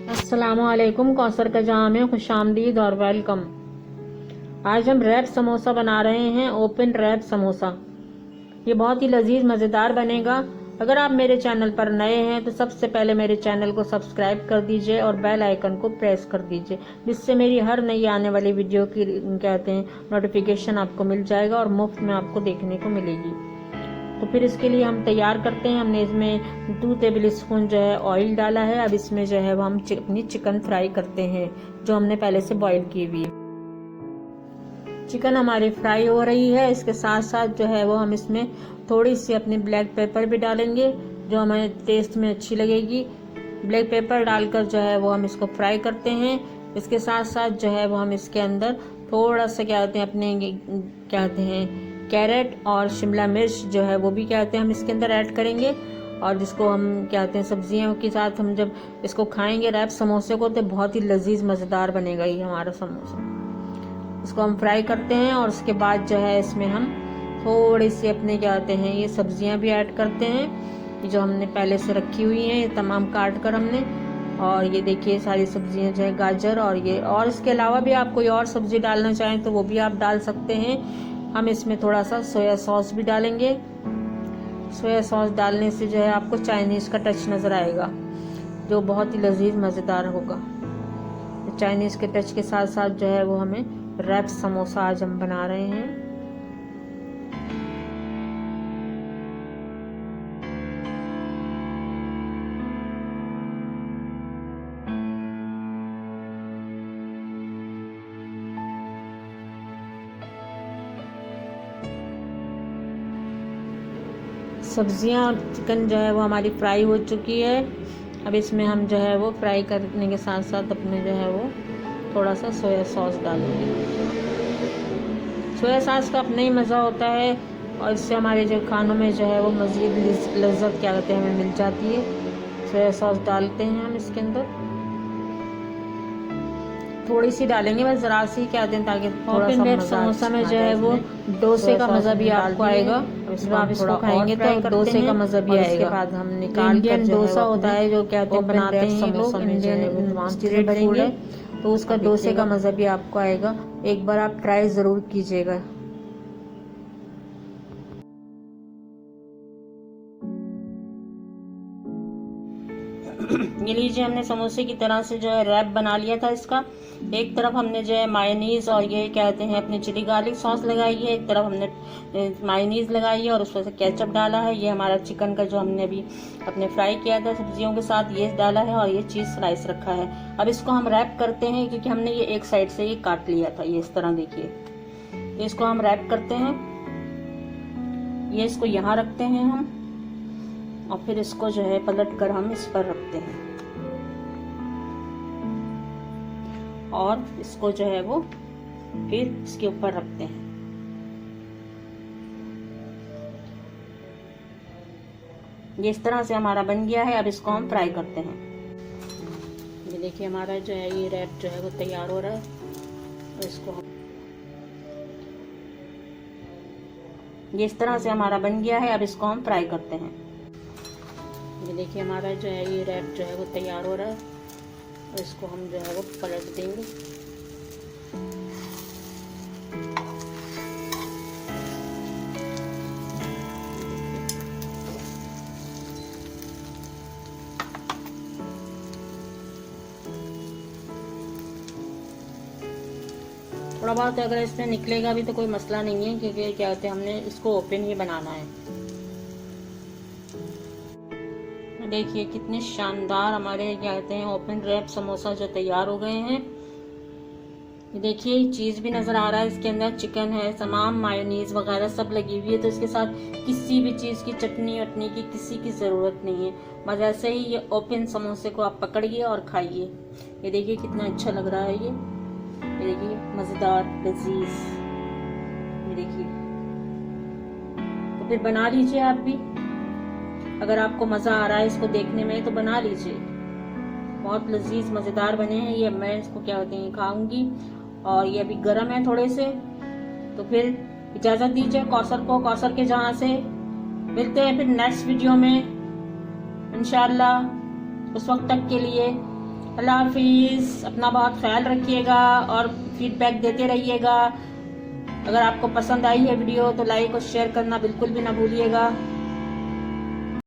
अस्सलामुअलैकुम। कौसर का जहाँ में खुशामदीद और वेलकम। आज हम रैप समोसा बना रहे हैं, ओपन रैप समोसा। ये बहुत ही लजीज मज़ेदार बनेगा। अगर आप मेरे चैनल पर नए हैं तो सबसे पहले मेरे चैनल को सब्सक्राइब कर दीजिए और बेल आइकन को प्रेस कर दीजिए, जिससे मेरी हर नई आने वाली वीडियो की नोटिफिकेशन आपको मिल जाएगा और मुफ्त में आपको देखने को मिलेगी। तो फिर इसके लिए हम तैयार करते हैं। हमने इसमें 2 टेबल स्पून जो है ऑयल डाला है। अब इसमें जो है वो हम अपनी चिकन फ्राई करते हैं, जो हमने पहले से बॉईल की हुई है। चिकन हमारी फ्राई हो रही है। इसके साथ साथ जो है वो हम इसमें थोड़ी सी अपनी ब्लैक पेपर भी डालेंगे, जो हमारे टेस्ट में अच्छी लगेगी। ब्लैक पेपर डालकर जो है वो हम इसको फ्राई करते हैं। इसके साथ साथ जो है वो हम इसके अंदर थोड़ा सा कहते हैं कैरेट और शिमला मिर्च जो है वो भी हम इसके अंदर ऐड करेंगे। और जिसको हम सब्जियों के साथ हम जब इसको खाएंगे रैप समोसे को, तो बहुत ही लजीज मज़ेदार बनेगा ये हमारा समोसा। इसको हम फ्राई करते हैं और उसके बाद जो है इसमें हम थोड़ी सी अपने ये सब्जियां भी ऐड करते हैं, जो हमने पहले से रखी हुई हैं, ये तमाम काट कर हमने। और ये देखिए सारी सब्जियां जो है गाजर और इसके अलावा भी आप कोई और सब्जी डालना चाहें तो वो भी आप डाल सकते हैं। हम इसमें थोड़ा सा सोया सॉस भी डालेंगे। सोया सॉस डालने से जो है आपको चाइनीज़ का टच नज़र आएगा, जो बहुत ही लजीज मज़ेदार होगा। चाइनीज़ के टच के साथ साथ जो है वो हमें रैप समोसा आज हम बना रहे हैं। सब्जियां और चिकन जो है वो हमारी फ्राई हो चुकी है। अब इसमें हम जो है वो फ्राई करने के साथ साथ अपने जो है वो थोड़ा सा सोया सॉस डालेंगे। सोया सॉस का अपना ही मज़ा होता है और इससे हमारे जो खानों में जो है वो मज़ीद लज्जत हमें मिल जाती है। सोया सॉस डालते हैं हम इसके अंदर, थोड़ी सी डालेंगे बस, ज़रा सी ताकि थोड़ा सा मज़ा। समोसा में जो है वो डोसे का मज़ा भी आपको आएगा। जब आप इसको खाएंगे तो डोसे का मज़ा भी आएगा। इसके बाद हम निकाल इंडियन डोसा होता है जो बनाते हैं लोग, इंडियन स्ट्रीट फूड है, तो उसका डोसे का मज़ा भी आपको आएगा। एक बार आप ट्राई ज़रूर कीजिएगा। ये लीजिए, हमने समोसे की तरह से जो है रैप बना लिया था इसका। एक तरफ हमने जो है मायोनीज और ये अपनी चिली गार्लिक सॉस लगाई है, एक तरफ हमने मायोनीज लगाई है और उस पर से केचप डाला है। ये हमारा चिकन का जो हमने अभी अपने फ्राई किया था सब्जियों के साथ, ये डाला है और ये चीज़ स्लाइस रखा है। अब इसको हम रैप करते हैं, क्योंकि हमने ये एक साइड से ये काट लिया था, ये इस तरह देखिए। तो इसको हम रैप करते हैं, ये इसको यहाँ रखते हैं हम, और फिर इसको जो है पलट कर हम इस पर रखते हैं और इसको जो है वो फिर इसके ऊपर रखते हैं। ये इस तरह से हमारा बन गया है। अब इसको हम फ्राई करते हैं। ये देखिए हमारा जो है ये रैप जो है वो तैयार हो रहा है और इसको हम ये इस तरह से हमारा बन गया है। अब इसको हम फ्राई करते हैं। ये देखिए हमारा जो है ये रैप जो है वो तैयार हो रहा है और इसको हम जो है वो पलट देंगे। थोड़ा बहुत अगर इसमें निकलेगा भी तो कोई मसला नहीं है, क्योंकि हमने इसको ओपन ही बनाना है। देखिए कितने शानदार हमारे ओपन रैप समोसा जो तैयार हो गए हैं। ये देखिए चीज़ भी नज़र आ रहा है, इसके अंदर चिकन है, तमाम मायोनीज वगैरह सब लगी हुई है। तो इसके साथ किसी भी चीज़ की चटनी वटनी की किसी की ज़रूरत नहीं है। बस ऐसे ही ये ओपन समोसे को आप पकड़िए और खाइए। ये देखिए कितना अच्छा लग रहा है ये देखिए मज़ेदार लजीज। ये देखिए, तो फिर बना लीजिए आप भी। अगर आपको मज़ा आ रहा है इसको देखने में तो बना लीजिए। बहुत लजीज मज़ेदार बने हैं ये। मैं इसको खाऊंगी और ये अभी गर्म है थोड़े से। तो फिर इजाज़त दीजिए कौसर को, कौसर के जहाँ से मिलते हैं फिर नेक्स्ट वीडियो में इंशाल्लाह। उस वक्त तक के लिए अल्लाह हाफिज़। अपना बहुत ख्याल रखिएगा और फीडबैक देते रहिएगा। अगर आपको पसंद आई है वीडियो तो लाइक और शेयर करना बिल्कुल भी ना भूलिएगा।